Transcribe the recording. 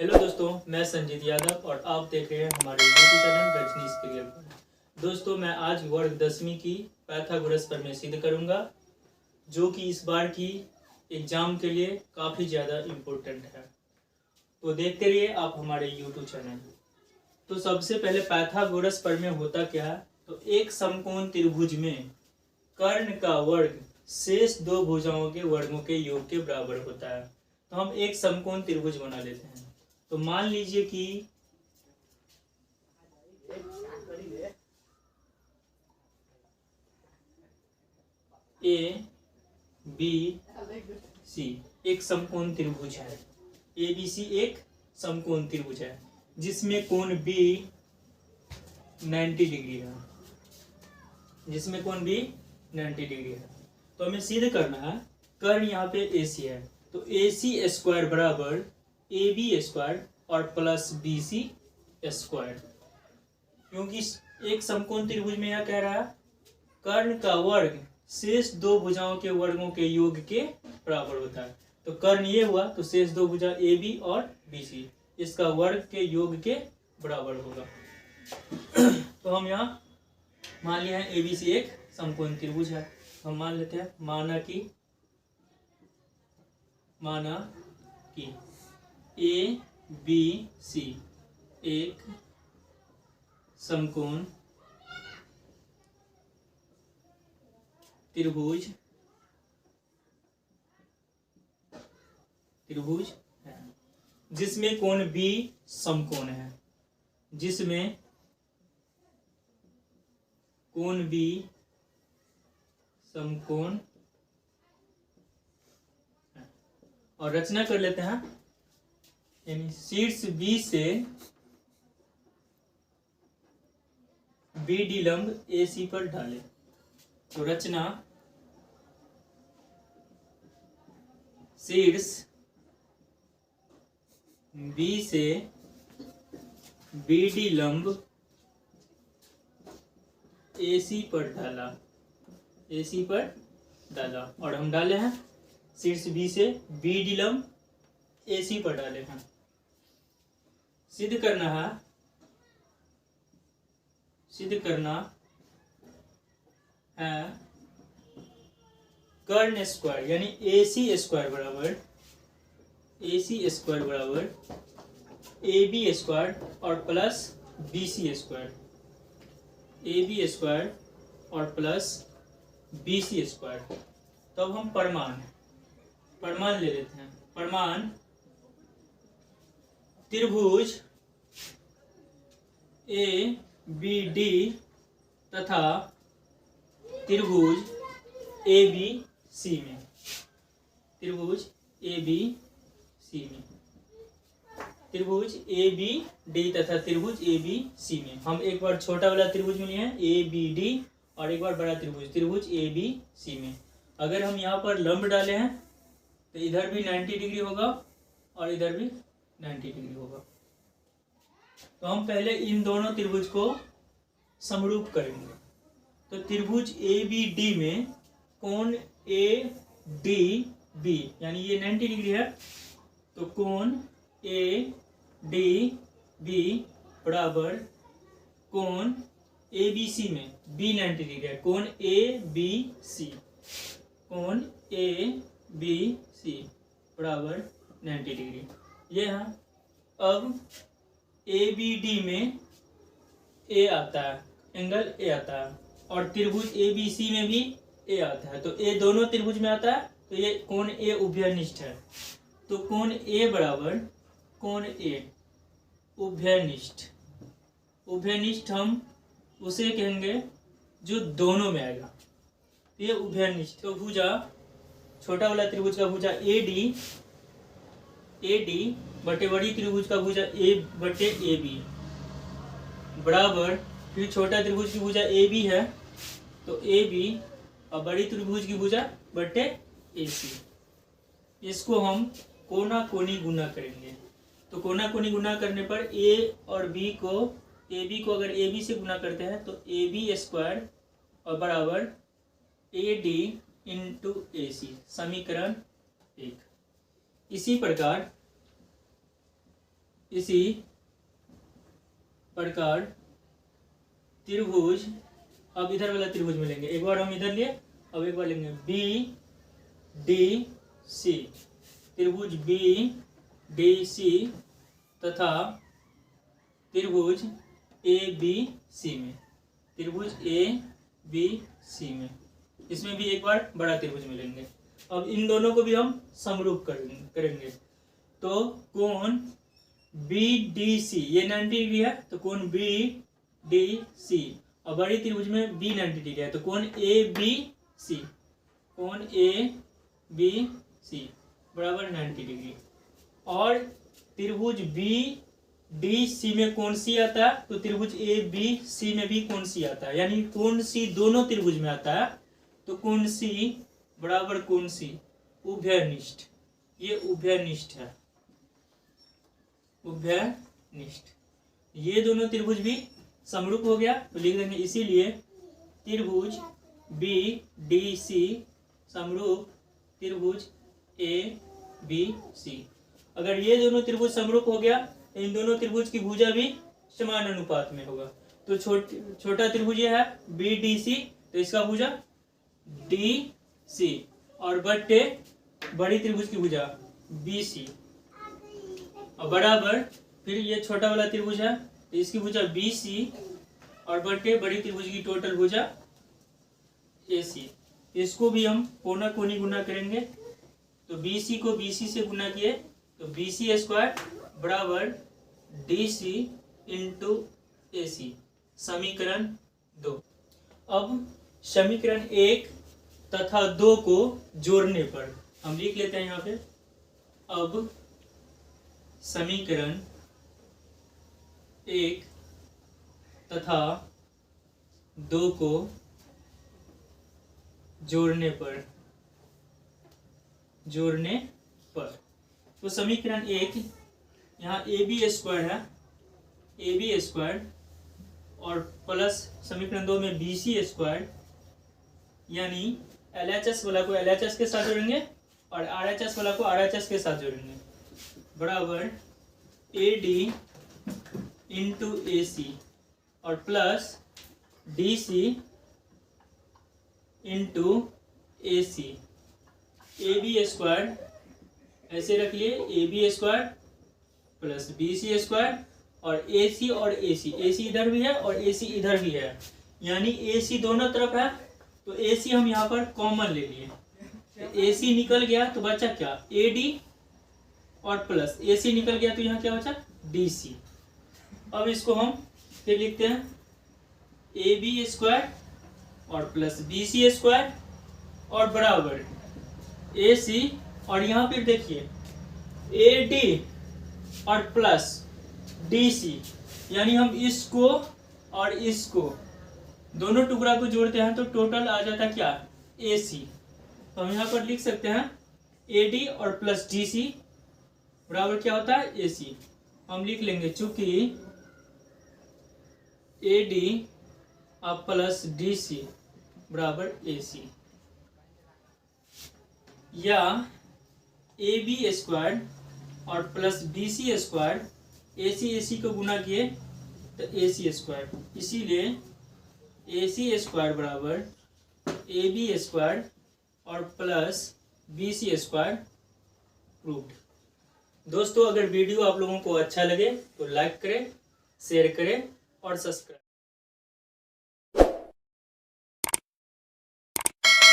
Hello दोस्तों, मैं संजीत यादव और आप देख रहे हैं हमारे यूट्यूब चैनल रजनीश क्रिएट पर। दोस्तों, मैं आज वर्ग 10वीं की पाइथागोरस प्रमेय सिद्ध करूंगा, जो कि इस बार की एग्जाम के लिए काफ़ी ज़्यादा इम्पोर्टेंट है। तो देखते रहिए आप हमारे यूट्यूब चैनल। तो सबसे पहले पाइथागोरस प्रमेय होता क्या है? तो एक समकोण त्रिभुज में कर्ण का वर्ग शेष दो भुजाओं के वर्गों के योग के बराबर होता है। तो हम एक समकोण त्रिभुज बना लेते हैं। तो मान लीजिए कि ए बी सी एक समकोण त्रिभुज है। ए बी सी एक समकोण त्रिभुज है जिसमें कोण बी 90 डिग्री है। जिसमें कोण बी 90 डिग्री है। तो हमें सिद्ध करना है, कर्ण यहाँ पे ए सी है, तो ए सी स्क्वायर बराबर ए बी स्क्वायर और प्लस बी सी स्क्वायर। क्योंकि एक समकोण त्रिभुज में यह कह रहा है कर्ण का वर्ग शेष दो भुजाओं के वर्गों के योग के बराबर होता है। तो कर्ण ये हुआ, तो शेष दो भुजा ए बी और बी सी इसका वर्ग के योग के बराबर होगा। तो हम यहाँ मान लिया है ए बी सी एक समकोण त्रिभुज है। हम मान लेते हैं, माना कि ए बी सी एक समकोण त्रिभुज है जिसमें कोण बी समकोण है। जिसमें कोण बी समकोण है। और रचना कर लेते हैं, यानी शीर्ष बी से बी डी लंब ए सी पर डाले। तो रचना, शीर्ष बी से बी डी लंब ए सी पर डाला। ए सी पर डाला और हम डाले हैं शीर्ष बी से बी डी लंब ए सी पर डाले हैं। सिद्ध करना है कर्ण स्क्वायर यानी ए सी स्क्वायर बराबर ए बी स्क्वायर और plus B C square. A B square और प्लस बी सी स्क्वायर। तो अब हम प्रमाण ले लेते हैं। प्रमाण, त्रिभुज ए बी डी तथा त्रिभुज ए बी सी में। त्रिभुज ए बी डी तथा त्रिभुज ए बी सी में हम एक बार छोटा वाला त्रिभुज में लिए हैं ए बी डी और एक बार बड़ा त्रिभुज ए बी सी में। अगर हम यहाँ पर लंब डाले हैं तो इधर भी 90 डिग्री होगा और इधर भी 90 डिग्री होगा। तो हम पहले इन दोनों त्रिभुज को समरूप करेंगे। तो त्रिभुज ए बी डी में कोण ए डी बी यानी ये 90 डिग्री है, तो कोण ए डी बी बराबर कोण ए बी सी में बी 90 डिग्री है। कोण ए बी सी बराबर 90 डिग्री ये है। अब ए बी डी में ए आता है, एंगल ए आता है और त्रिभुज ए बी सी में भी ए आता है। तो ए दोनों त्रिभुज में आता है, तो ये कोण ए उभयनिष्ठ है। तो कोण ए बराबर कोण ए उभयनिष्ठ हम उसे कहेंगे जो दोनों में आएगा। ये उभयनिष्ठ। तो भुजा, छोटा वाला त्रिभुज का भुजा ए डी बटे बड़ी त्रिभुज का भुजा ए बटे ए बी बराबर, फिर छोटा त्रिभुज की भुजा ए बी है तो ए बी और बड़ी त्रिभुज की भुजा बटे ए सी। इसको हम कोना कोनी गुना करेंगे। तो कोना कोनी गुना करने पर ए और बी को, ए बी को अगर ए बी से गुना करते हैं तो ए बी स्क्वायर और बराबर ए डी इंटू ए सी, समीकरण 1। इसी प्रकार इसी प्रकार त्रिभुज, अब इधर वाला त्रिभुज में लेंगे, एक बार हम इधर लिए, अब एक बार लेंगे बी डी सी, त्रिभुज बी डी सी तथा त्रिभुज ए बी सी में, त्रिभुज ए बी सी में, इसमें भी एक बार बड़ा त्रिभुज में लेंगे। अब इन दोनों को भी हम समरूप करेंगे। तो कोण बी डी सी, ये 90 डिग्री है, तो कोण बी डी सी, और बड़ी त्रिभुज में बी 90 डिग्री है, तो कोण ए बी सी, कोण ए बी सी बराबर 90 डिग्री। और त्रिभुज बी डी सी में कोण सी आता है, तो त्रिभुज ए बी सी में भी कोण सी आता है, यानी कोण सी दोनों त्रिभुज में आता है, तो कोण सी बराबर कोण सी उभयनिष्ठ, ये उभयनिष्ठ है, उभयनिष्ठ। ये दोनों त्रिभुज भी समरूप हो गया, तो लिख देंगे इसीलिए त्रिभुज बी डी सी समरूप त्रिभुज ए बी सी। अगर ये दोनों त्रिभुज समरूप हो गया, इन दोनों त्रिभुज की भुजा भी समान अनुपात में होगा। तो छोटा त्रिभुज ये है बी डी सी, तो इसका भुजा डी सी, और बट्टे बड़ी त्रिभुज की भुजा बी सी, और बराबर फिर ये छोटा वाला त्रिभुज है, तो इसकी भुजा बी सी, और बट्टे बड़ी त्रिभुज की टोटल भुजा ए सी। इसको भी हम कोना कोनी गुना करेंगे, तो बी सी को बी सी से गुना किए, तो बी सी स्क्वायर बराबर डी सी इंटू ए सी, समीकरण 2। अब समीकरण 1 तथा 2 को जोड़ने पर हम लिख लेते हैं यहाँ पे, अब समीकरण 1 तथा 2 को जोड़ने पर तो समीकरण 1 यहाँ ए बी स्क्वायर है, ए बी स्क्वायर, और प्लस समीकरण 2 में बी सी स्क्वायर, यानी एल एच एस वाला को एल एच एस के साथ जोड़ेंगे और आर एच एस वाला को आर एच एस के साथ जोड़ेंगे, बराबर A D into A C, और plus D C into A C, A B square ऐसे रख लिए, A B square plus B C square, और ए सी और ए सी, ए सी इधर भी है और ए सी इधर भी है, यानी ए सी दोनों तरफ है, तो ए सी हम यहाँ पर कॉमन ले लिए, ए सी निकल गया तो बचा क्या ए डी, और प्लस ए सी निकल गया तो यहाँ क्या बचा डी सी। अब इसको हम फिर लिखते हैं ए बी स्क्वायर और प्लस बी सी स्क्वायर, और बराबर ए सी, और यहाँ फिर देखिए ए डी और प्लस डी सी, यानी हम इसको और इसको दोनों टुकड़ा को जोड़ते हैं तो टोटल आ जाता है क्या ए सी। तो हम यहाँ पर लिख सकते हैं ए डी और प्लस डी सी बराबर क्या होता है ए सी। हम लिख लेंगे चूंकि ए डी और प्लस डी सी बराबर ए सी, या ए बी स्क्वायर और प्लस बी सी स्क्वायर, ए सी को गुना किए तो ए सी स्क्वायर, इसीलिए ए सी स्क्वायर बराबर ए बी स्क्वायर और plus B C square proved. दोस्तों अगर वीडियो आप लोगों को अच्छा लगे तो लाइक करें, शेयर करें और सब्सक्राइब।